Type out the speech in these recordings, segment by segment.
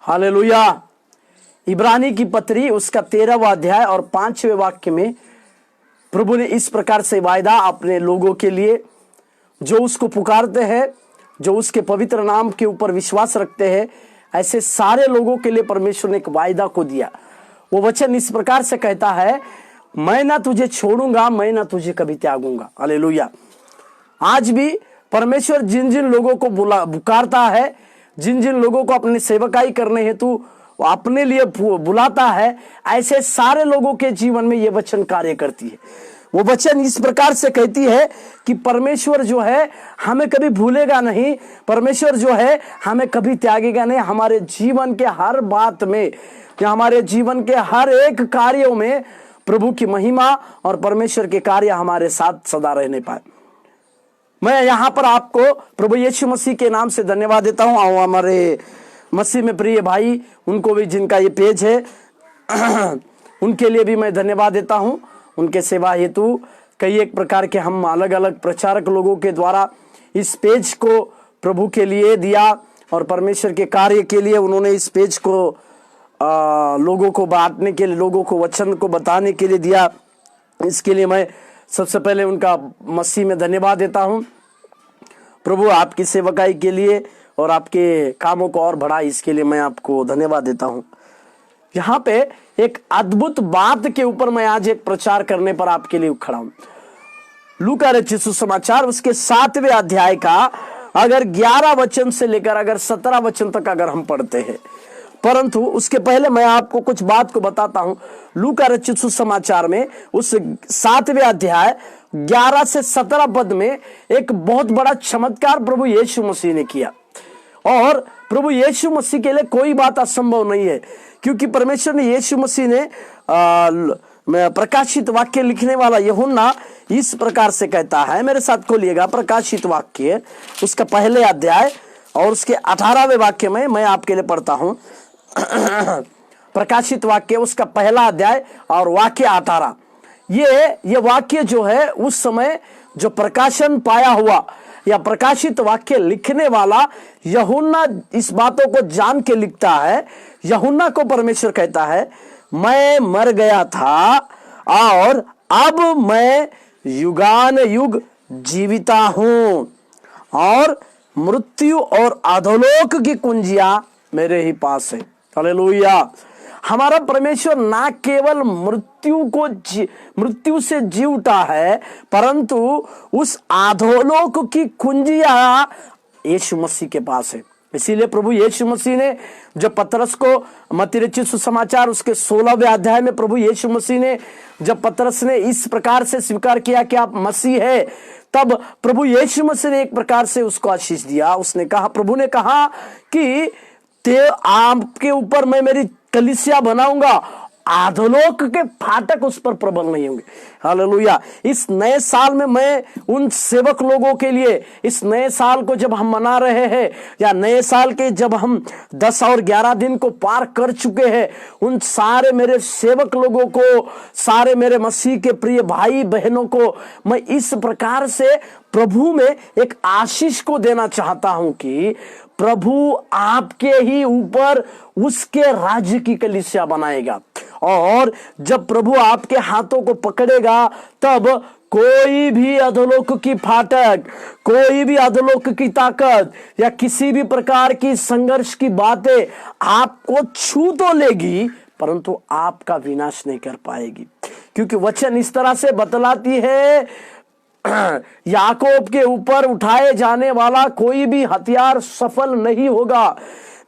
Hallelujah. इब्रानी की पत्री उसका 13वां अध्याय और 5वें वाक्य में प्रभु ने इस प्रकार से वायदा अपने लोगों के लिए जो उसको पुकारते हैं, जो उसके पवित्र नाम के ऊपर विश्वास रखते हैं, ऐसे सारे लोगों के लिए परमेश्वर ने एक वायदा को दिया। वो वचन इस प्रकार से कहता है, मैं ना तुझे छोड़ूंगा, मैं ना तुझे कभी त्यागूंगा। हालेलुया। आज भी परमेश्वर जिन जिन लोगों को पुकारता है, जिन जिन लोगों को अपनी सेवकाई करने हेतु अपने लिए बुलाता है, ऐसे सारे लोगों के जीवन में ये वचन कार्य करती है। वो वचन इस प्रकार से कहती है कि परमेश्वर जो है हमें कभी भूलेगा नहीं, परमेश्वर जो है हमें कभी त्यागेगा नहीं। हमारे जीवन के हर बात में या हमारे जीवन के हर एक कार्यों में प्रभु की महिमा और परमेश्वर के कार्य हमारे साथ सदा रहने पाए। मैं यहां पर आपको प्रभु यीशु मसीह के नाम से धन्यवाद देता हूं और हमारे मसीह में प्रिय भाई, उनको भी जिनका ये पेज है उनके लिए भी मैं धन्यवाद देता हूं। उनके सेवा हेतु कई एक प्रकार के हम अलग अलग प्रचारक लोगों के द्वारा इस पेज को प्रभु के लिए दिया और परमेश्वर के कार्य के लिए उन्होंने इस पेज को लोगों को बांटने के लिए, लोगों को वचन को बताने के लिए दिया। इसके लिए मैं सबसे पहले उनका मसीह में धन्यवाद देता हूं। प्रभु आपकी सेवकाई के लिए और आपके कामों को और बढ़ाए, इसके लिए मैं आपको धन्यवाद देता हूं। यहाँ पे एक अद्भुत बात के ऊपर मैं आज एक प्रचार करने पर आपके लिए खड़ा हूं। लूका रचित सुसमाचार उसके 7वें अध्याय का अगर 11 वचन से लेकर अगर 17 वचन तक अगर हम पढ़ते हैं, परंतु उसके पहले मैं आपको कुछ बात को बताता हूं। लूका रचित सुसमाचार में उस 7वें अध्याय 11 से 17 पद में एक बहुत बड़ा चमत्कार प्रभु यीशु मसीह ने किया। और प्रभु यीशु मसीह के लिए कोई बात असंभव नहीं है, क्योंकि परमेश्वर ने यीशु मसीह ने प्रकाशित वाक्य लिखने वाला यूहन्ना इस प्रकार से कहता है, मेरे साथ खोलिएगा प्रकाशित वाक्य उसका पहले अध्याय और उसके 18वें वाक्य में मैं आपके लिए पढ़ता हूं। प्रकाशित वाक्य उसका पहला अध्याय और वाक्य 18। ये वाक्य जो है उस समय जो प्रकाशन पाया हुआ या प्रकाशित वाक्य लिखने वाला यूहन्ना इस बातों को जान के लिखता है। यूहन्ना को परमेश्वर कहता है, मैं मर गया था और अब मैं युगान युग जीविता हूं और मृत्यु और अधोलोक की कुंजियां मेरे ही पास है। हालेलुया। हमारा परमेश्वर ना केवल मृत्यु से जी उठा है, परंतु उस अधोलोक की कुंजियां यीशु मसीह के पास है। इसीलिए प्रभु यीशु मसीह ने जब पतरस को मत्ती रचित सुसमाचार उसके 16वें अध्याय में प्रभु यीशु मसीह ने जब पतरस ने इस प्रकार से स्वीकार किया कि आप मसीह है, तब प्रभु यीशु मसीह ने एक प्रकार से उसको आशीष दिया। उसने कहा, प्रभु ने कहा कि आपके ऊपर मैं मेरी कलीसिया बनाऊंगा, अधोलोक के फाटक उस पर प्रबल नहीं होंगे। हालेलुया। इस नए साल में मैं उन सेवक लोगों के लिए, इस नए साल को जब हम मना रहे हैं या नए साल के जब हम 10 और 11 दिन को पार कर चुके हैं, उन सारे मेरे सेवक लोगों को, सारे मेरे मसीह के प्रिय भाई बहनों को मैं इस प्रकार से प्रभु में एक आशीष को देना चाहता हूं कि प्रभु आपके ही ऊपर उसके राज्य की कलीसिया बनाएगा। और जब प्रभु आपके हाथों को पकड़ेगा, तब कोई भी अधोलोक की फाटक, कोई भी अधोलोक की ताकत या किसी भी प्रकार की संघर्ष की बातें आपको छू तो लेगी, परंतु आपका विनाश नहीं कर पाएगी। क्योंकि वचन इस तरह से बतलाती है, याकूब के ऊपर उठाए जाने वाला कोई भी हथियार सफल नहीं होगा।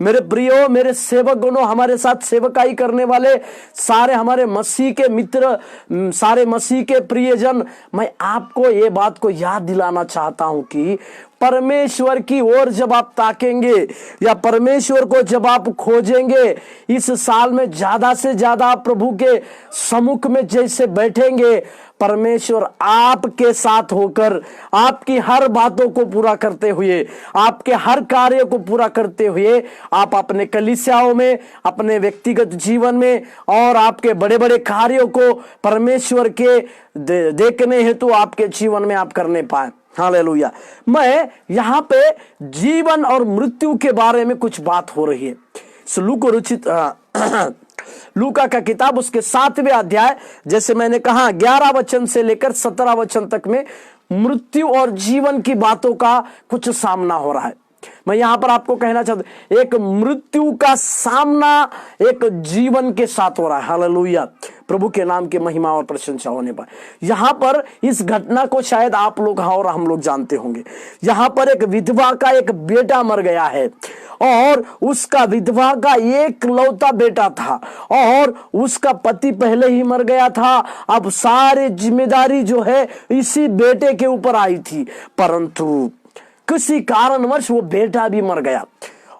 मेरे प्रियो, मेरे सेवक गणों, हमारे साथ सेवकाई करने वाले सारे हमारे मसीह के मित्र, सारे मसीह के प्रियजन, मैं आपको ये बात को याद दिलाना चाहता हूं कि परमेश्वर की ओर जब आप ताकेंगे या परमेश्वर को जब आप खोजेंगे, इस साल में ज्यादा से ज्यादा प्रभु के सम्मुख में जैसे बैठेंगे, परमेश्वर आपके साथ होकर आपकी हर बातों को पूरा करते हुए, आपके हर कार्य को पूरा करते हुए, आप अपने कलीसियाओं में, अपने व्यक्तिगत जीवन में और आपके बड़े बड़े कार्यों को परमेश्वर के देखने हेतु आपके जीवन में आप करने पाए। हालेलुया। मैं यहाँ पे जीवन और मृत्यु के बारे में कुछ बात हो रही है। लूका रुचित लूका का किताब उसके 7वें अध्याय, जैसे मैंने कहा 11 वचन से लेकर 17 वचन तक में मृत्यु और जीवन की बातों का कुछ सामना हो रहा है। मैं यहां पर आपको कहना चाहता हूं, एक मृत्यु का सामना एक जीवन के साथ हो रहा है। हालेलुया, प्रभु के नाम की महिमा और प्रशंसा होने पर यहां पर इस घटना को शायद आप लोग और हम लोग जानते होंगे। यहां पर एक विधवा का एक बेटा मर गया है और उसका विधवा का एक लौता बेटा था और उसका पति पहले ही मर गया था। अब सारी जिम्मेदारी जो है इसी बेटे के ऊपर आई थी, परंतु किसी कारणवश वो बेटा भी मर गया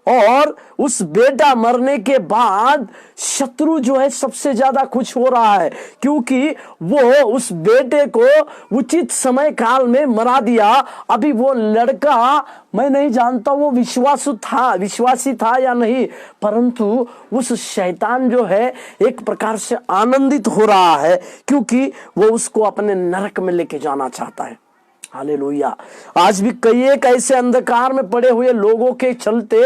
और उस बेटा मरने के बाद शत्रु जो है सबसे ज्यादा खुश हो रहा है, क्योंकि वो उस बेटे को उचित समय काल में मरा दिया। अभी वो लड़का, मैं नहीं जानता वो विश्वासी था या नहीं, परंतु उस शैतान जो है एक प्रकार से आनंदित हो रहा है, क्योंकि वो उसको अपने नरक में लेके जाना चाहता है। हालेलुया। आज भी कई एक ऐसे अंधकार में पड़े हुए लोगों के चलते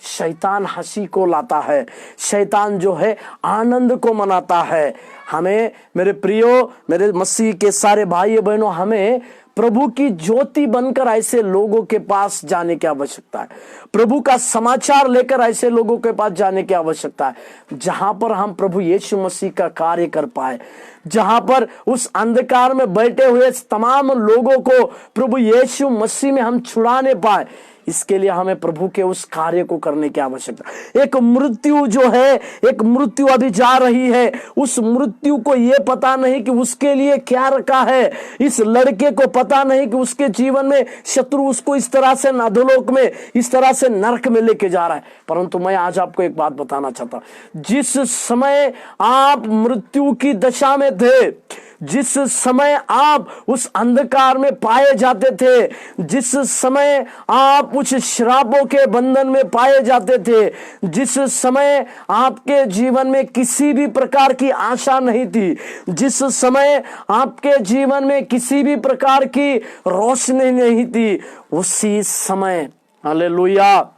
शैतान हंसी को लाता है, शैतान जो है आनंद को मनाता है। हमें मेरे प्रियो, मेरे मसीह के सारे भाई बहनों, हमें प्रभु की ज्योति बनकर ऐसे लोगों के पास जाने की आवश्यकता है। प्रभु का समाचार लेकर ऐसे लोगों के पास जाने की आवश्यकता है जहां पर हम प्रभु यीशु मसीह का कार्य कर पाए, जहां पर उस अंधकार में बैठे हुए तमाम लोगों को प्रभु यीशु मसीह में हम छुड़ाने पाए। इसके लिए हमें प्रभु के उस कार्य को करने की आवश्यकता। एक मृत्यु जो है, एक मृत्यु अभी जा रही है, उस मृत्यु को यह पता नहीं कि उसके लिए क्या रखा है। इस लड़के को पता नहीं कि उसके जीवन में शत्रु उसको इस तरह से अधोलोक में, इस तरह से नरक में लेके जा रहा है। परंतु मैं आज आपको एक बात बताना चाहता हूं, जिस समय आप मृत्यु की दशा में थे, जिस समय आप उस अंधकार में पाए जाते थे, जिस समय आप कुछ श्रापों के बंधन में पाए जाते थे, जिस समय आपके जीवन में किसी भी प्रकार की आशा नहीं थी, जिस समय आपके जीवन में किसी भी प्रकार की रोशनी नहीं थी, उसी समय, हालेलुया,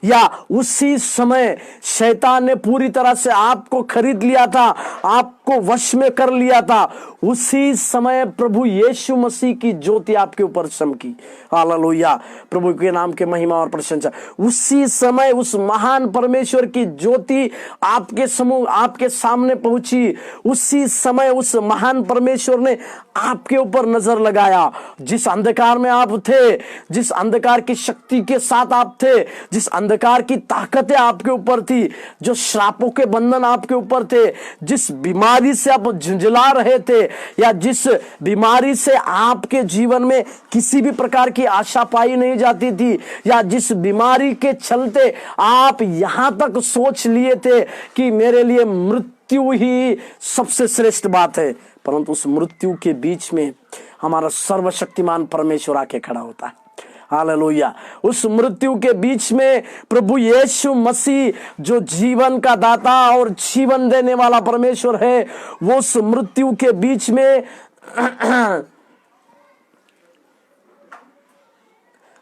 या उसी समय शैतान ने पूरी तरह से आपको खरीद लिया था, आपको वश में कर लिया था, उसी समय प्रभु यीशु मसीह की ज्योति आपके ऊपर चमकी। हालेलुया, प्रभु के नाम के महिमा और प्रशंसा। उसी समय उस महान परमेश्वर की ज्योति आपके समूह, आपके सामने पहुंची। उसी समय उस महान परमेश्वर ने आपके ऊपर नजर लगाया। जिस अंधकार में आप थे, जिस अंधकार की शक्ति के साथ आप थे, जिस अंधकार की ताकतें आपके ऊपर थी, जो श्रापों के बंधन आपके ऊपर थे, जिस बीमारी से आप झुंझला रहे थे, या जिस बीमारी से आपके जीवन में किसी भी प्रकार की आशा पाई नहीं जाती थी, या जिस बीमारी के चलते आप यहां तक सोच लिए थे कि मेरे लिए मृत्यु ही सबसे श्रेष्ठ बात है, परंतु उस मृत्यु के बीच में हमारा सर्वशक्तिमान परमेश्वर आके खड़ा होता है। हालेलुया। उस मृत्यु के बीच में प्रभु यीशु मसीह, जो जीवन का दाता और जीवन देने वाला परमेश्वर है, वो उस मृत्यु के बीच में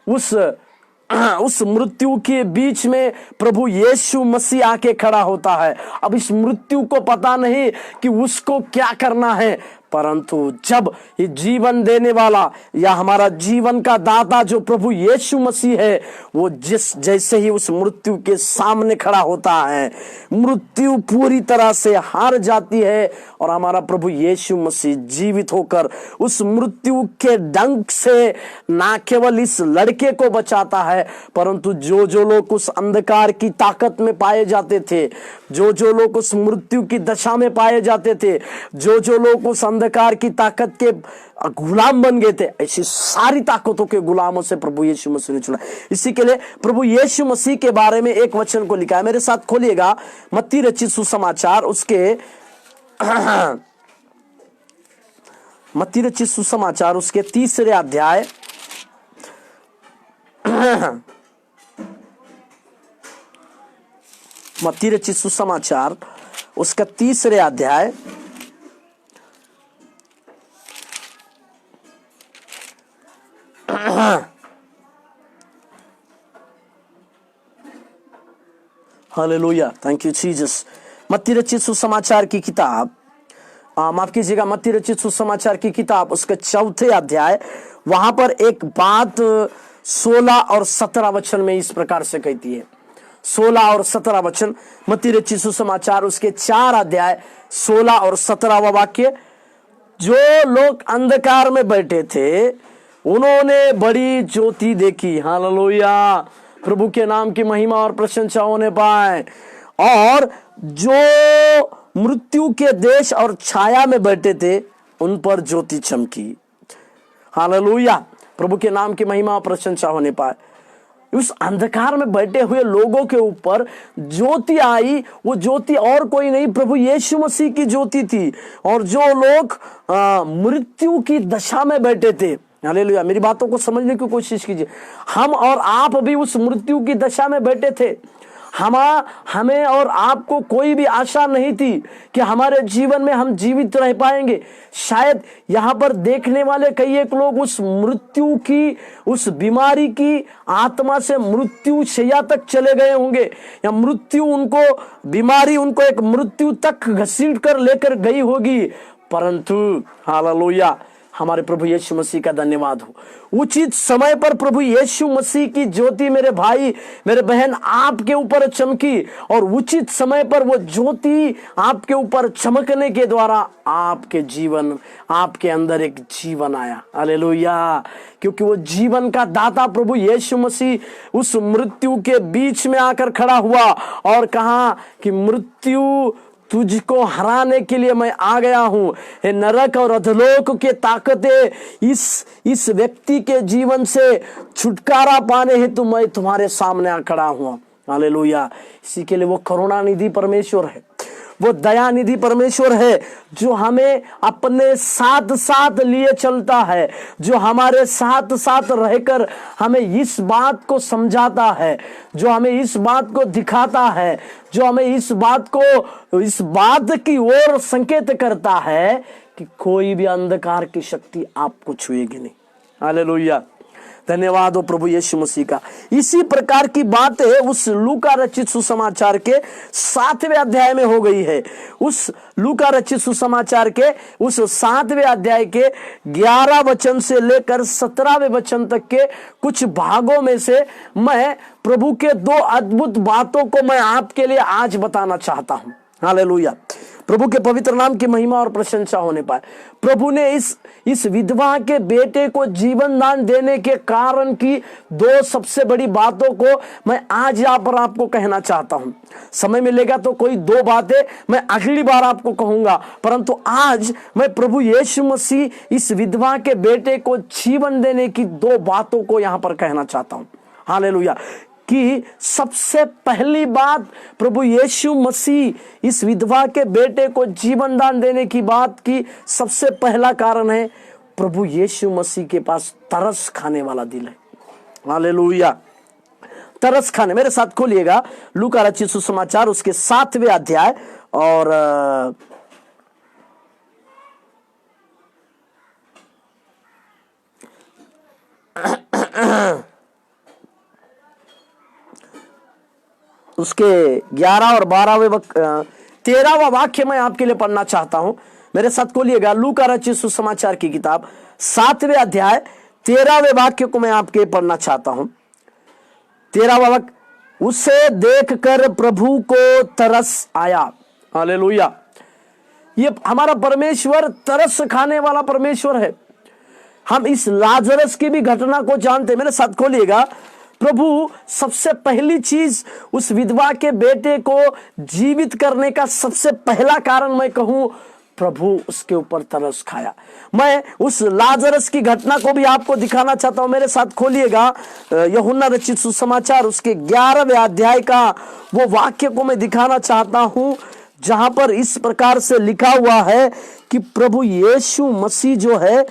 उस मृत्यु के बीच में प्रभु यीशु मसीह आके खड़ा होता है। अब इस मृत्यु को पता नहीं कि उसको क्या करना है, परंतु जब ये जीवन देने वाला या हमारा जीवन का दाता जो प्रभु यीशु मसीह है, वो जैसे ही उस मृत्यु के सामने खड़ा होता है, मृत्यु पूरी तरह से हार जाती है और हमारा प्रभु यीशु मसीह जीवित होकर उस मृत्यु के डंक से ना केवल इस लड़के को बचाता है, परंतु जो जो लोग उस अंधकार की ताकत में पाए जाते थे, जो जो लोग उस मृत्यु की दशा में पाए जाते थे, जो जो लोग उस अंधकार की ताकत के गुलाम बन गए थे, ऐसी सारी ताकतों के गुलामों से प्रभु यीशु मसीह ने चुना। इसी के लिए प्रभु यीशु मसीह के बारे में एक वचन को लिखा है, मेरे साथ खोलिएगा, मत्ती रचित सुसमाचार उसके मत्ती रचित सुसमाचार उसके 3 अध्याय मत्ती रचित सुसमाचार उसका 3 अध्याय हालेलुया, थैंक यू जीसस। मत्ती रचित सुसमाचार की किताब, माफ कीजिएगा, मत्ती रचित सुसमाचार की किताब उसके 4 अध्याय, वहां पर एक बात 16 और 17 वचन में इस प्रकार से कहती है। 16 और 17 वचन, मत्ती रचित सुसमाचार उसके 4 अध्याय 16 और 17वां वाक्य। जो लोग अंधकार में बैठे थे उन्होंने बड़ी ज्योति देखी। हालेलुया, प्रभु के नाम की महिमा और प्रशंसा होने पाए। और जो मृत्यु के देश और छाया में बैठे थे उन पर ज्योति चमकी। हालेलुया, प्रभु के नाम की महिमा और प्रशंसा होने पाए। उस अंधकार में बैठे हुए लोगों के ऊपर ज्योति आई। वो ज्योति और कोई नहीं, प्रभु यीशु मसीह की ज्योति थी। और जो लोग मृत्यु की दशा में बैठे थे, हालेलुया, मेरी बातों को समझने की कोशिश कीजिए। हम और आप भी उस मृत्यु की दशा में बैठे थे। हमें और आपको कोई भी आशा नहीं थी कि हमारे जीवन में हम जीवित रह पाएंगे। शायद यहाँ पर देखने वाले कई एक लोग उस मृत्यु की, उस बीमारी की आत्मा से मृत्यु शैया तक चले गए होंगे, या मृत्यु उनको, बीमारी उनको एक मृत्यु तक घसीट कर लेकर गई होगी। परंतु हालेलुया, हमारे प्रभु यीशु मसीह का धन्यवाद हो, उचित समय पर प्रभु यीशु मसीह की ज्योति मेरे भाई मेरे बहन आपके ऊपर चमकी। और उचित समय पर वो ज्योति आपके ऊपर चमकने के द्वारा आपके जीवन, आपके अंदर एक जीवन आया। हालेलुया, क्योंकि वो जीवन का दाता प्रभु यीशु मसीह उस मृत्यु के बीच में आकर खड़ा हुआ और कहा कि मृत्यु, तुझको हराने के लिए मैं आ गया हूं। हे नरक और अधलोक के ताकतें, इस व्यक्ति के जीवन से छुटकारा पाने हेतु मैं तुम्हारे सामने खड़ा हुआ। हालेलुया, इसी के लिए वो करुणानिधि परमेश्वर है, वो दयानिधि परमेश्वर है, जो हमें अपने साथ साथ लिए चलता है, जो हमारे साथ साथ रहकर हमें इस बात को समझाता है, जो हमें इस बात को दिखाता है, जो हमें इस बात की ओर संकेत करता है कि कोई भी अंधकार की शक्ति आपको छुएगी नहीं। हालेलुया, धन्यवाद हो प्रभु यीशु मसीह का। इसी प्रकार की बातें उस लूका रचित सुसमाचार के 7वें अध्याय में हो गई है। उस लूका रचित सुसमाचार के उस 7वें अध्याय के 11 वचन से लेकर 17वें वचन तक के कुछ भागों में से मैं प्रभु के 2 अद्भुत बातों को मैं आपके लिए आज बताना चाहता हूं। हालेलुया, प्रभु के पवित्र नाम की महिमा और प्रशंसा होने पाए। प्रभु ने इस विधवा के बेटे को जीवन दान देने के कारण की 2 सबसे बड़ी बातों को मैं आज यहाँ पर आपको कहना चाहता हूं। समय मिलेगा तो कोई 2 बातें मैं अगली बार आपको कहूंगा, परंतु आज मैं प्रभु यीशु मसीह इस विधवा के बेटे को जीवन देने की 2 बातों को यहाँ पर कहना चाहता हूं। हालेलुया, कि सबसे पहली बात, प्रभु यीशु मसीह इस विधवा के बेटे को जीवन दान देने की बात की सबसे पहला कारण है, प्रभु यीशु मसीह के पास तरस खाने वाला दिल है। हालेलुया, तरस खाने, मेरे साथ खोलिएगा लूका रचित सुसमाचार उसके 7वें अध्याय और उसके 11 और 13वां वाक्य मैं आपके लिए पढ़ना चाहता हूं। मेरे साथ खोलिएगा लूका रचित सुसमाचार की किताब 7वें अध्याय 13वें वाक्य को मैं आपके पढ़ना चाहता हूं। 13वां वाक्य, उसे देखकर प्रभु को तरस आया। हालेलुया, ये हमारा परमेश्वर तरस खाने वाला परमेश्वर है। हम इस लाजरस की भी घटना को जानते हैं। मेरे साथ खोलिएगा, प्रभु सबसे पहली चीज उस विधवा के बेटे को जीवित करने का सबसे पहला कारण मैं कहूं, प्रभु उसके ऊपर तरस खाया। मैं उस लाजरस की घटना को भी आपको दिखाना चाहता हूं। मेरे साथ खोलिएगा यूहन्ना रचित सुसमाचार उसके 11वें अध्याय का वो वाक्य को मैं दिखाना चाहता हूं, जहां पर इस प्रकार से लिखा हुआ है कि प्रभु यीशु मसीह जो है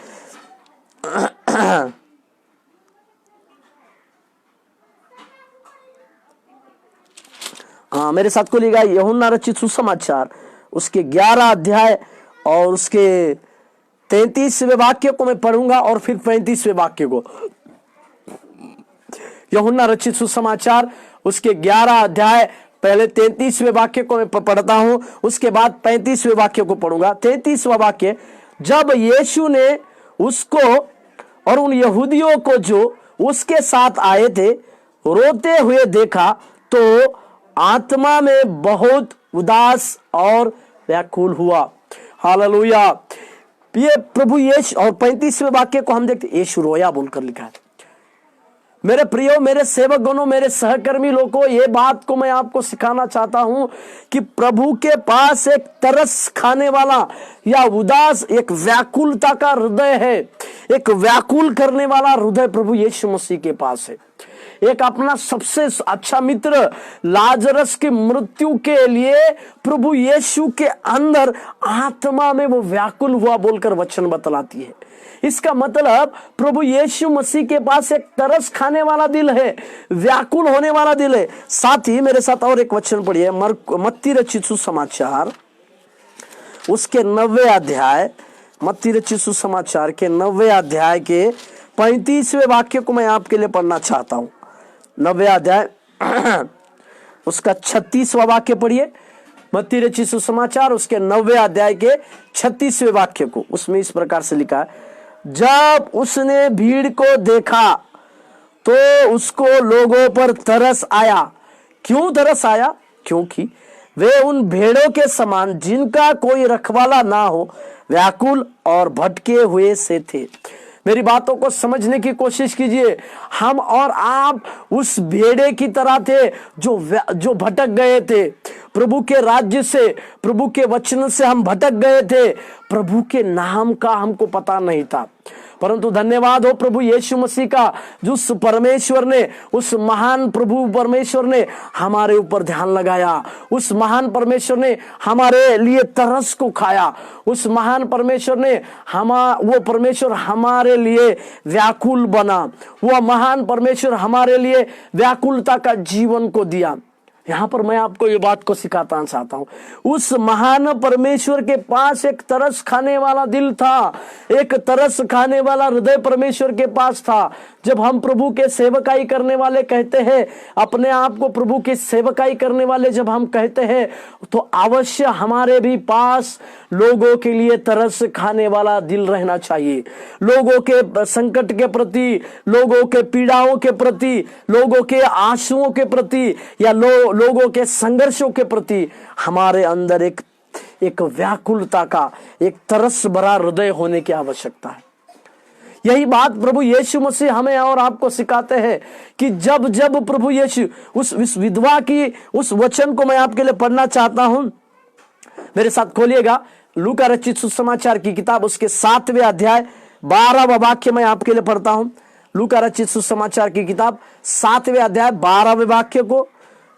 मेरे साथ खोलिएगा यूहन्ना रचित सुसमाचार उसके 11 अध्याय और उसके 33वें वाक्य को मैं पढ़ूंगा और फिर 35वें वाक्य को। यूहन्ना रचित सुसमाचार उसके 11 अध्याय पहले 33वें वाक्य को मैं पढ़ता हूं, उसके बाद 35वें वाक्य को पढ़ूंगा। 33वां वाक्य, जब यीशु ने उसको और उन यहूदियों को जो उसके साथ आए थे रोते हुए देखा तो आत्मा में बहुत उदास और व्याकुल हुआ। हालेलुया। ये प्रभु यीशु, और 35वें वाक्य को हम देखते, यीशु रोया बोलकर लिखा है। मेरे प्रियो, मेरे सेवक गणों, मेरे सहकर्मी लोगों, ये बात को मैं आपको सिखाना चाहता हूं कि प्रभु के पास एक तरस खाने वाला या उदास, एक व्याकुलता का हृदय है, एक व्याकुल करने वाला हृदय प्रभु यीशु मसीह के पास है। एक अपना सबसे अच्छा मित्र लाजरस की मृत्यु के लिए प्रभु यीशु के अंदर आत्मा में वो व्याकुल हुआ बोलकर वचन बतलाती है। इसका मतलब प्रभु यीशु मसीह के पास एक तरस खाने वाला दिल है, व्याकुल होने वाला दिल है। साथ ही मेरे साथ और एक वचन पढ़िए, मत्ती रचित सुसमाचार उसके 90वें अध्याय, मत्ती रचित सुसमाचार के 90वें अध्याय के 35वें वाक्य को मैं आपके लिए पढ़ना चाहता हूं। 90वें अध्याय उसका 36वां वाक्य पढ़िए। मत्ती रचित सुसमाचार उसके 90वें अध्याय के 36वें वाक्य को, उसमें इस प्रकार से लिखा है, जब उसने भीड़ को देखा तो उसको लोगों पर तरस आया। क्यों तरस आया? क्योंकि वे उन भेड़ों के समान जिनका कोई रखवाला ना हो व्याकुल और भटके हुए से थे। मेरी बातों को समझने की कोशिश कीजिए। हम और आप उस भेड़े की तरह थे जो भटक गए थे प्रभु के राज्य से, प्रभु के वचन से हम भटक गए थे। प्रभु के नाम का हमको पता नहीं था, परंतु धन्यवाद हो प्रभु यीशु मसीह का, जिस परमेश्वर ने, उस महान प्रभु परमेश्वर ने हमारे ऊपर ध्यान लगाया। उस महान परमेश्वर ने हमारे लिए तरस को खाया। उस महान परमेश्वर ने वो परमेश्वर हमारे लिए व्याकुल बना। वो महान परमेश्वर हमारे लिए व्याकुलता का जीवन को दिया। यहां पर मैं आपको ये बात को सिखाना चाहता हूं, उस महान परमेश्वर के पास एक तरस खाने वाला दिल था, एक तरस खाने वाला हृदय परमेश्वर के पास था। जब हम प्रभु के सेवकाई करने वाले कहते हैं, अपने आप को प्रभु की सेवकाई करने वाले जब हम कहते हैं, तो अवश्य हमारे भी पास लोगों के लिए तरस खाने वाला दिल रहना चाहिए। लोगों के संकट के प्रति, लोगों के पीड़ाओं के प्रति, लोगों के आंसुओं के प्रति या लोगों के संघर्षों के प्रति हमारे अंदर एक व्याकुलता का, एक तरस भरा हृदय होने की आवश्यकता है। यही बात प्रभु यीशु मसीह हमें और आपको सिखाते हैं कि जब जब प्रभु यीशु उस विधवा की उस वचन को मैं आपके लिए पढ़ना चाहता हूं, मेरे साथ खोलिएगा लूका रचित सुसमाचार की किताब उसके 7वें अध्याय 12वां वाक्य मैं आपके लिए पढ़ता हूं। लूका रचित सुसमाचार की किताब 7वें अध्याय 12वें वाक्य को,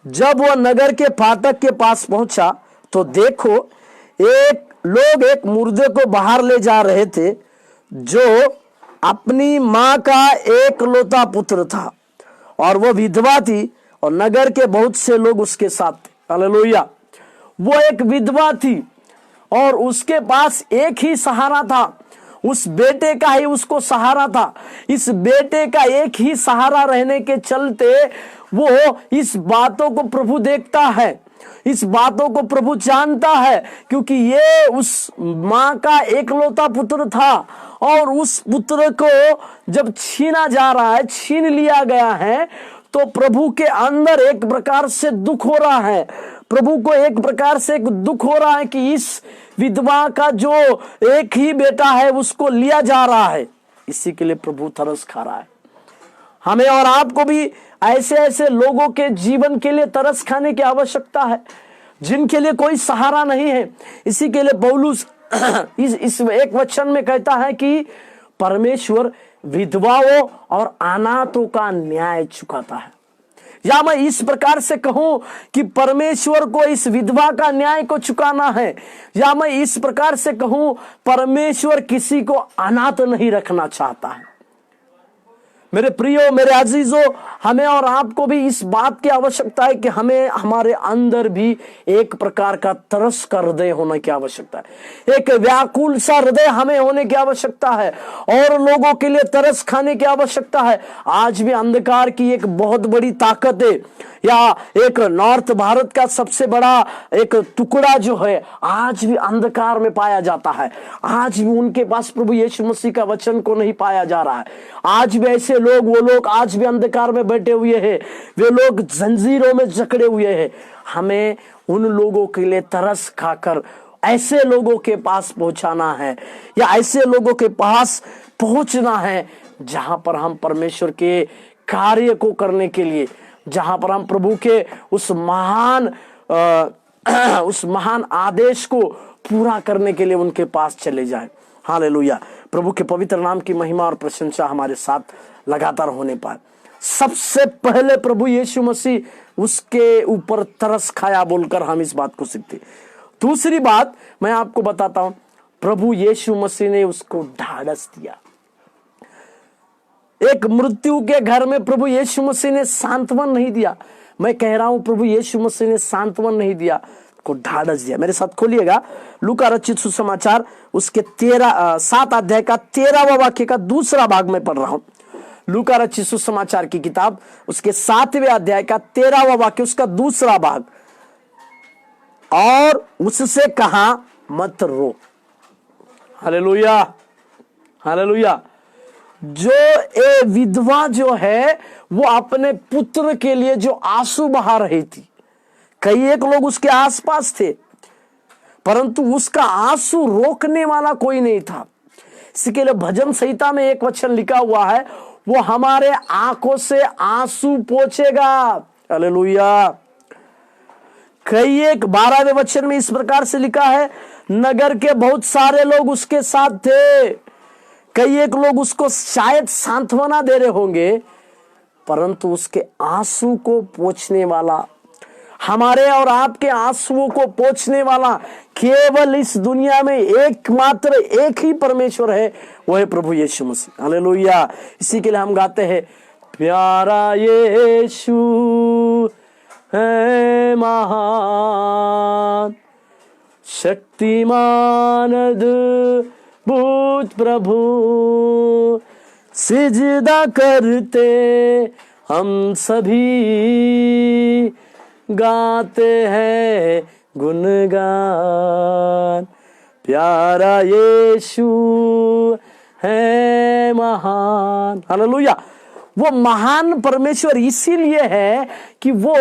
जब वह नगर के फाटक के पास पहुंचा तो देखो लोग एक मुर्दे को बाहर ले जा रहे थे जो अपनी मां का एकलौता पुत्र था, और वह विधवा थी और नगर के बहुत से लोग उसके साथ थे। हालेलुया। वो एक विधवा थी और उसके पास एक ही सहारा था, उस बेटे का ही उसको सहारा था। इस बेटे का एक ही सहारा रहने के चलते वो इस बातों को प्रभु देखता है, इस बातों को प्रभु जानता है, क्योंकि ये उस मां का एकलौता पुत्र था और उस पुत्र को जब छीना जा रहा है, छीन लिया गया है, तो प्रभु के अंदर एक प्रकार से दुख हो रहा है। प्रभु को एक प्रकार से एक दुख हो रहा है कि इस विधवा का जो एक ही बेटा है उसको लिया जा रहा है। इसी के लिए प्रभु तरस खा रहा है। हमें और आपको भी ऐसे ऐसे लोगों के जीवन के लिए तरस खाने की आवश्यकता है जिनके लिए कोई सहारा नहीं है। इसी के लिए पौलुस इस एक वचन में कहता है कि परमेश्वर विधवाओं और अनाथों का न्याय चुकाता है। या मैं इस प्रकार से कहूं कि परमेश्वर को इस विधवा का न्याय को चुकाना है, या मैं इस प्रकार से कहूं परमेश्वर किसी को अनाथ नहीं रखना चाहता है। मेरे प्रियो, मेरे अजीजों, हमें और आपको भी इस बात की आवश्यकता है कि हमें हमारे अंदर भी एक प्रकार का तरस का हृदय होने की आवश्यकता है, एक व्याकुल सा हृदय हमें होने की आवश्यकता है और लोगों के लिए तरस खाने की आवश्यकता है। आज भी अंधकार की एक बहुत बड़ी ताकत है, या एक नॉर्थ भारत का सबसे बड़ा एक टुकड़ा जो है आज भी अंधकार में पाया जाता है। आज भी उनके पास प्रभु यीशु मसीह का वचन को नहीं पाया जा रहा है। आज भी ऐसे लोग, वो लोग आज भी अंधकार में बैठे हुए हैं, वे लोग जंजीरों में जकड़े हुए हैं। हमें उन लोगों के लिए तरस खाकर ऐसे लोगों के पास पहुंचाना है, या ऐसे लोगों के पास पहुंचना है जहां पर हम परमेश्वर के कार्य को करने के लिए, जहां पर हम प्रभु के उस महान आदेश को पूरा करने के लिए उनके पास चले जाएं। हालेलुया। प्रभु के पवित्र नाम की महिमा और प्रशंसा हमारे साथ लगातार होने पाए। सबसे पहले प्रभु यीशु मसीह उसके ऊपर तरस खाया बोलकर हम इस बात को सीखते। दूसरी बात मैं आपको बताता हूं, प्रभु यीशु मसीह ने उसको ढाढ़स दिया। एक मृत्यु के घर में प्रभु यीशु मसीह ने सांत्वन नहीं दिया। मैं कह रहा हूं प्रभु यीशु मसीह ने सांत्वन नहीं दिया, को ढाढ़स दिया। मेरे साथ खोलिएगा लूका रचित सुसमाचार उसके 7 अध्याय का 13वां वाक्य का दूसरा भाग में पढ़ रहा हूं। लूका रचित सुसमाचार की किताब उसके 7वें अध्याय का 13वां वाक्य उसका दूसरा भाग। और उससे कहा मत रो। Hallelujah, hallelujah. जो ए विधवा जो है वो अपने पुत्र के लिए जो आंसू बहा रही थी, कई एक लोग उसके आसपास थे, परंतु उसका आंसू रोकने वाला कोई नहीं था। इसके लिए भजन संहिता में एक वचन लिखा हुआ है, वो हमारे आंखों से आंसू पोंछेगा। हालेलुया। कई एक 12वें वचन में इस प्रकार से लिखा है, नगर के बहुत सारे लोग उसके साथ थे। कई एक लोग उसको शायद सांत्वना दे रहे होंगे, परंतु उसके आंसू को पोंछने वाला, हमारे और आपके आंसुओं को पोंछने वाला केवल इस दुनिया में एकमात्र एक ही परमेश्वर है, वो है प्रभु यीशु मसीह। हालेलुया। इसी के लिए हम गाते हैं, प्यारा यीशु है महान, शक्तिमान अद्भुत प्रभु, सिजदा करते हम सभी, गाते हैं गुणगान, प्यारा यीशु है महान। हालेलुया। वो महान परमेश्वर इसीलिए है कि वो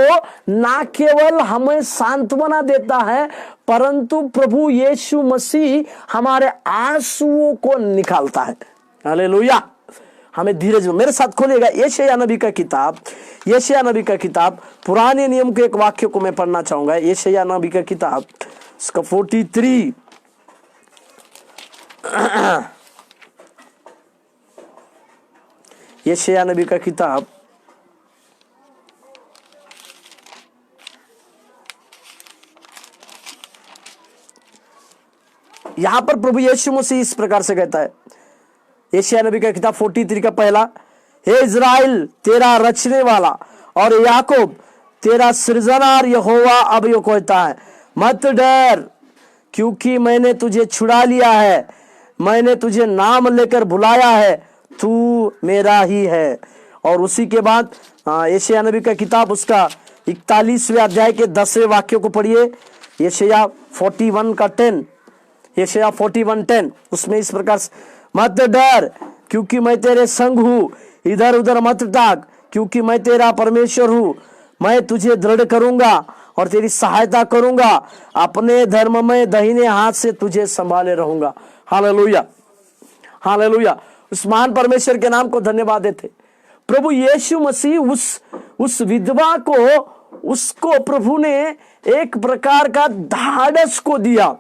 ना केवल हमें सांत्वना देता है, परंतु प्रभु यीशु मसीह हमारे आंसुओं को निकालता है। हालेलुया। हमें धीरज। मेरे साथ खोलिएगा यशायाह नबी का किताब, यशायाह नबी का किताब, पुराने नियम के एक वाक्य को मैं पढ़ना चाहूंगा। यशायाह नबी का किताब इसका 43 यशायाह नबी का किताब यहां पर प्रभु यीशु मसीह इस प्रकार से कहता है। यशायाह नबी का किताब 43 का पहला, हे इज़राइल तेरा रचने वाला और याकूब तेरा सृजनहार यहोवा अब यो कहता है, मत डर क्योंकि मैंने तुझे छुड़ा लिया है, मैंने तुझे नाम लेकर बुलाया है, तू मेरा ही है। और उसी के बाद यशायाह नबी का किताब उसका 41वें अध्याय के 10वें वाक्य को पढ़िए। यशायाह 41 का 10, यशायाह 41:10 उसमें इस प्रकार से, मत डर क्योंकि मैं तेरे संग हूँ, इधर उधर मत ताक क्योंकि मैं तेरा परमेश्वर हूँ, मैं तुझे दृढ़ करूंगा और तेरी सहायता करूंगा, अपने धर्म में दाहिने हाथ से तुझे संभाले रहूंगा। Hallelujah, hallelujah. उस महान परमेश्वर के नाम को धन्यवाद देते। प्रभु यीशु मसीह उस विधवा को, उसको प्रभु ने एक प्रकार का ढाढ़स को दिया,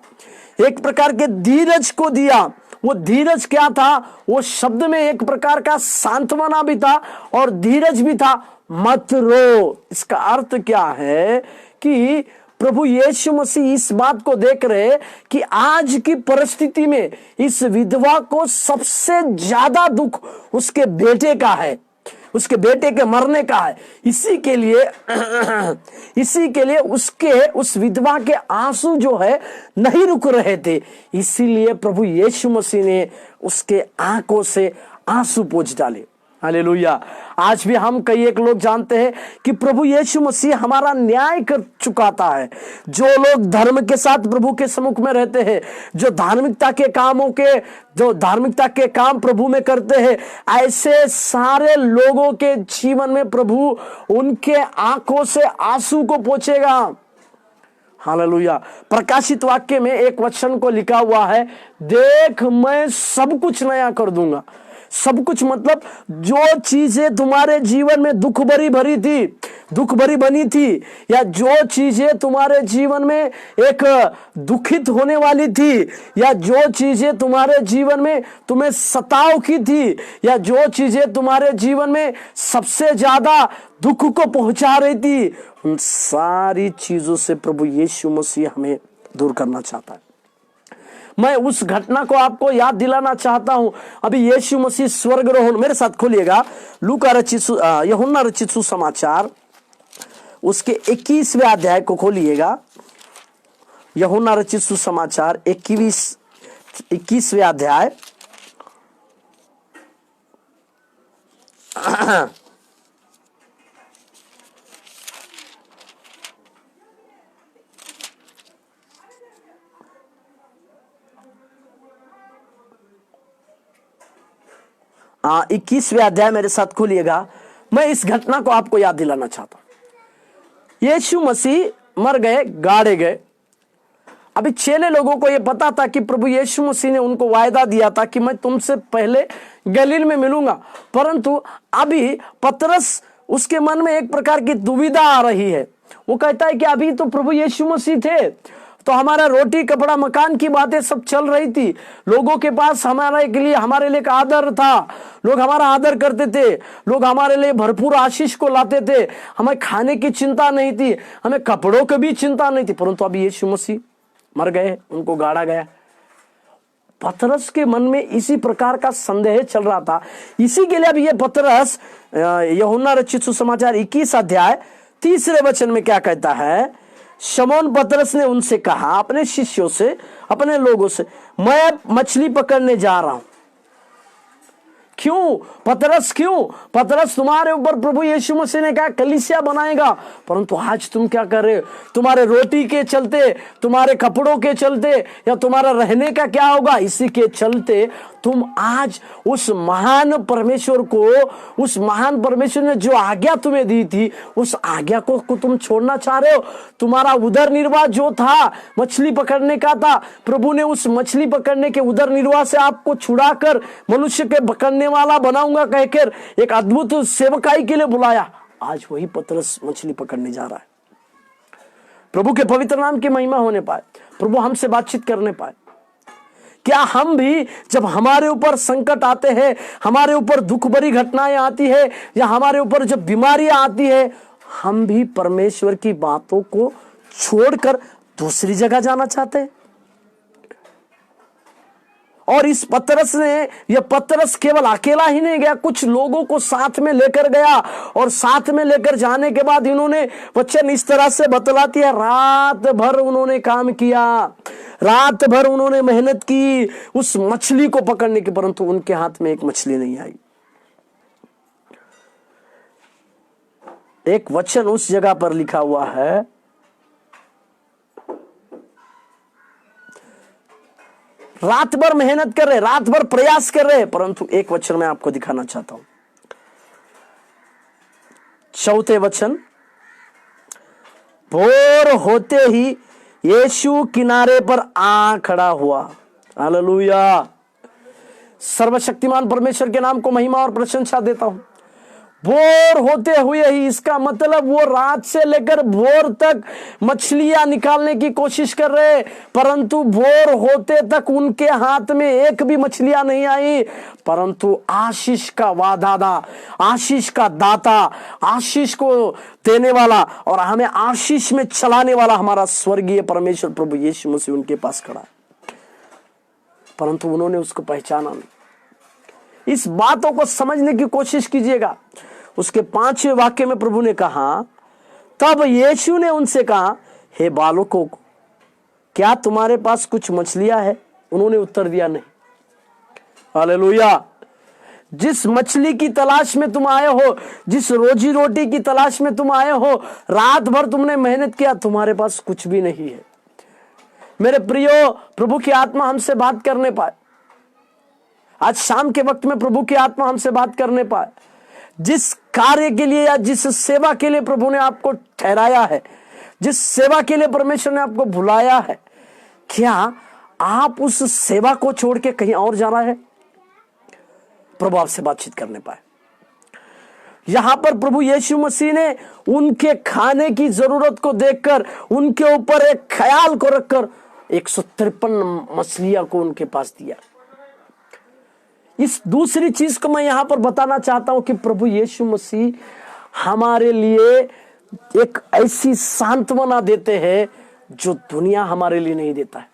एक प्रकार के धीरज को दिया। वो धीरज क्या था? वो शब्द में एक प्रकार का सांत्वना भी था और धीरज भी था। मत रो, इसका अर्थ क्या है कि प्रभु यीशु मसीह इस बात को देख रहे कि आज की परिस्थिति में इस विधवा को सबसे ज्यादा दुख उसके बेटे का है, उसके बेटे के मरने का है। इसी के लिए उस विधवा के आंसू जो है नहीं रुक रहे थे। इसीलिए प्रभु यीशु मसीह ने उसके आंखों से आंसू पोंछ डाले। हालेलुया। आज भी हम कई एक लोग जानते हैं कि प्रभु यीशु मसीह हमारा न्याय कर चुकाता है। जो लोग धर्म के साथ प्रभु के सम्मुख में रहते हैं, जो धार्मिकता के काम प्रभु में करते हैं, ऐसे सारे लोगों के जीवन में प्रभु उनके आंखों से आंसू को पोंछेगा। हालेलुया। प्रकाशित वाक्य में एक वचन को लिखा हुआ है, देख मैं सब कुछ नया कर दूंगा। सब कुछ मतलब जो चीजें तुम्हारे जीवन में दुख भरी बनी थी, या जो चीजें तुम्हारे जीवन में एक दुखित होने वाली थी, या जो चीजें तुम्हारे जीवन में तुम्हें सताव की थी, या जो चीजें तुम्हारे जीवन में सबसे ज्यादा दुख को पहुंचा रही थी, उन सारी चीजों से प्रभु यीशु मसीह हमें दूर करना चाहता है। मैं उस घटना को आपको याद दिलाना चाहता हूं। अभी यीशु मसीह स्वर्गारोहण, मेरे साथ खोलिएगा यूहन्ना रचित सुसमाचार उसके 21वें अध्याय को खोलिएगा। यूहन्ना रचित सुसमाचार 21वें अध्याय हाँ 21वें अध्याय मेरे साथ खोलिएगा। मैं इस घटना को आपको याद दिलाना चाहता हूं। यीशु मसीह मर गए, गाड़े गए। अभी चेले लोगों को यह पता था कि प्रभु यीशु मसीह ने उनको वायदा दिया था कि मैं तुमसे पहले गलील में मिलूंगा, परंतु अभी पतरस, उसके मन में एक प्रकार की दुविधा आ रही है। वो कहता है कि अभी तो प्रभु यीशु मसीह थे, तो हमारा रोटी कपड़ा मकान की बातें सब चल रही थी, लोगों के पास हमारे लिए आदर था, लोग हमारा आदर करते थे, लोग हमारे लिए भरपूर आशीष को लाते थे, हमें खाने की चिंता नहीं थी, हमें कपड़ों की भी चिंता नहीं थी। परंतु अभी यीशु मसीह मर गए, उनको गाड़ा गया। पतरस के मन में इसी प्रकार का संदेह चल रहा था। इसी के लिए अब ये पतरस यूहन्ना रचित सुसमाचार 21 अध्याय 3 वचन में क्या कहता है, शमौन पतरस ने उनसे कहा, अपने शिष्यों से, अपने लोगों से, मैं मछली पकड़ने जा रहा हूं। क्यों पतरस, तुम्हारे ऊपर प्रभु यीशु मसीह ने कहा कलीसिया बनाएगा, परंतु आज तुम क्या कर रहे हो? तुम्हारे रोटी के चलते, तुम्हारे कपड़ों के चलते, या तुम्हारा रहने का क्या होगा, इसी के चलते तुम आज उस महान परमेश्वर ने जो आज्ञा तुम्हें दी थी, उस आज्ञा को तुम छोड़ना चाह रहे हो। तुम्हारा उदर निर्वाह जो था, मछली पकड़ने का था, प्रभु ने उस मछली पकड़ने के उदर निर्वाह से आपको छुड़ाकर मनुष्य के पकड़ने वाला बनाऊंगा कहकर एक अद्भुत सेवकाई के लिए बुलाया। आज वही पतरस मछली पकड़ने जा रहा है। प्रभु के पवित्र नाम की महिमा होने पाए, प्रभु हमसे बातचीत करने पाए। क्या हम भी जब हमारे ऊपर संकट आते हैं, हमारे ऊपर दुख भरी घटनाएं आती है, या हमारे ऊपर जब बीमारियां आती है, हम भी परमेश्वर की बातों को छोड़कर दूसरी जगह जाना चाहते हैं? और इस पतरस केवल अकेला ही नहीं गया, कुछ लोगों को साथ में लेकर गया। और साथ में लेकर जाने के बाद इन्होंने वचन इस तरह से बतलाती है, रात भर उन्होंने काम किया, रात भर उन्होंने मेहनत की उस मछली को पकड़ने की, परंतु उनके हाथ में एक मछली नहीं आई। एक वचन उस जगह पर लिखा हुआ है, रात भर मेहनत कर रहे, रात भर प्रयास कर रहे, परंतु एक वचन मैं आपको दिखाना चाहता हूं। 4 वचन, भोर होते ही यीशु किनारे पर आ खड़ा हुआ। हालेलुया। सर्वशक्तिमान परमेश्वर के नाम को महिमा और प्रशंसा देता हूं। भोर होते हुए ही, इसका मतलब वो रात से लेकर भोर तक मछलियां निकालने की कोशिश कर रहे, परंतु भोर होते तक उनके हाथ में एक भी मछलियां नहीं आई। परंतु आशीष का वादादा, आशीष का दाता, आशीष को देने वाला और हमें आशीष में चलाने वाला हमारा स्वर्गीय परमेश्वर प्रभु यीशु मसीह उनके पास खड़ा है, परंतु उन्होंने उसको पहचाना नहीं। इस बातों को समझने की कोशिश कीजिएगा। उसके 5वें वाक्य में प्रभु ने कहा, तब यीशु ने उनसे कहा, हे बालकों, क्या तुम्हारे पास कुछ मछलियां है? उन्होंने उत्तर दिया, नहीं। हालेलुया। जिस मछली की तलाश में तुम आए हो, जिस रोजी रोटी की तलाश में तुम आए हो, रात भर तुमने मेहनत किया, तुम्हारे पास कुछ भी नहीं है। मेरे प्रियो, प्रभु की आत्मा हमसे बात करने पाए, आज शाम के वक्त में प्रभु की आत्मा हमसे बात करने पाए। जिस कार्य के लिए या जिस सेवा के लिए प्रभु ने आपको ठहराया है, जिस सेवा के लिए परमेश्वर ने आपको बुलाया है, क्या आप उस सेवा को छोड़ के कहीं और जाना है? प्रभु आपसे बातचीत करने पाए। यहां पर प्रभु यीशु मसीह ने उनके खाने की जरूरत को देखकर उनके ऊपर एक ख्याल को रखकर 153 मछलियां को उनके पास दिया। इस दूसरी चीज को मैं यहां पर बताना चाहता हूं कि प्रभु यीशु मसीह हमारे लिए एक ऐसी सांत्वना देते हैं जो दुनिया हमारे लिए नहीं देता है।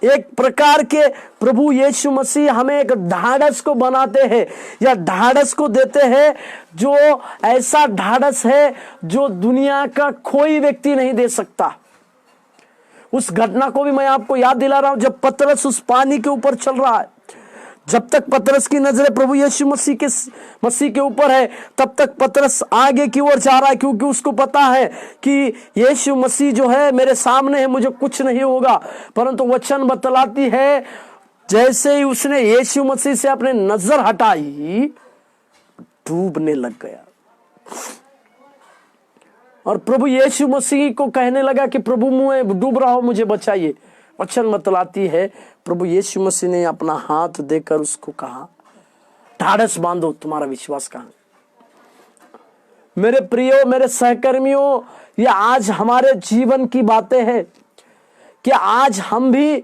एक प्रकार के प्रभु यीशु मसीह हमें एक ढाढ़स को बनाते हैं या ढाढ़स को देते हैं, जो ऐसा ढाढ़स है जो दुनिया का कोई व्यक्ति नहीं दे सकता। उस घटना को भी मैं आपको याद दिला रहा हूं, जब पतरस उस पानी के ऊपर चल रहा है, जब तक पतरस की नजरें प्रभु यीशु मसीह के ऊपर है, तब तक पतरस आगे की ओर जा रहा है, क्योंकि उसको पता है कि यीशु मसीह जो है मेरे सामने है, मुझे कुछ नहीं होगा। परंतु वचन बतलाती है, जैसे ही उसने यीशु मसीह से अपने नजर हटाई, डूबने लग गया और प्रभु यीशु मसीह को कहने लगा कि प्रभु मैं डूब रहा हूं, मुझे बचाइए। वचन बतलाती है, प्रभु यीशु मसीह ने अपना हाथ देकर उसको कहा, ढाढ़स बांधो, तुम्हारा विश्वास कहां? मेरे प्रियो, मेरे सहकर्मियों, ये आज हमारे जीवन की बातें हैं कि आज हम भी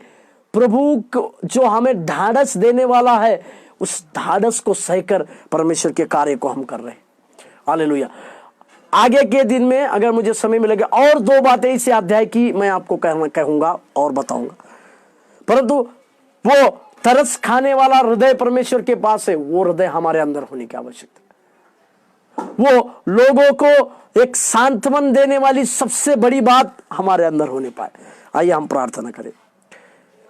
प्रभु जो हमें ढाढ़स देने वाला है, उस ढाढ़स को सहकर परमेश्वर के कार्य को हम कर रहे हैं। हालेलुया। आगे के दिन में अगर मुझे समय मिलेगा और 2 बातें इस अध्याय की मैं आपको कहूंगा और बताऊंगा, परंतु वो तरस खाने वाला हृदय परमेश्वर के पास है, वो हृदय हमारे अंदर होने की आवश्यकता है। वो लोगों को एक सांत्वन देने वाली सबसे बड़ी बात हमारे अंदर होने पाए। आइए हम प्रार्थना करें।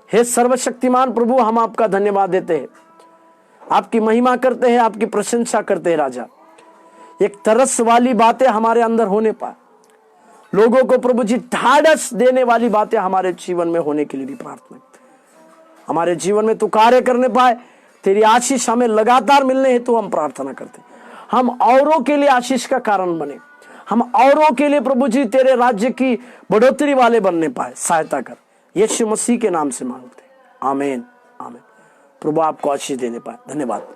हे सर्वशक्तिमान प्रभु, हम आपका धन्यवाद देते हैं, आपकी महिमा करते हैं, आपकी प्रशंसा करते हैं। राजा, एक तरस वाली बातें हमारे अंदर होने पाए, लोगों को प्रभु जी ढाढ़स देने वाली बातें हमारे जीवन में होने के लिए भी प्रार्थना करते हैं। हमारे जीवन में तू कार्य करने पाए, तेरी आशीष हमें लगातार मिलने हेतु हम प्रार्थना करते हैं। हम औरों के लिए आशीष का कारण बने, हम औरों के लिए प्रभु जी तेरे राज्य की बढ़ोतरी वाले बनने पाए, सहायता कर। यीशु मसीह के नाम से मांगते हैं, आमीन आमीन। प्रभु आपको आशीष देने पाए। धन्यवाद।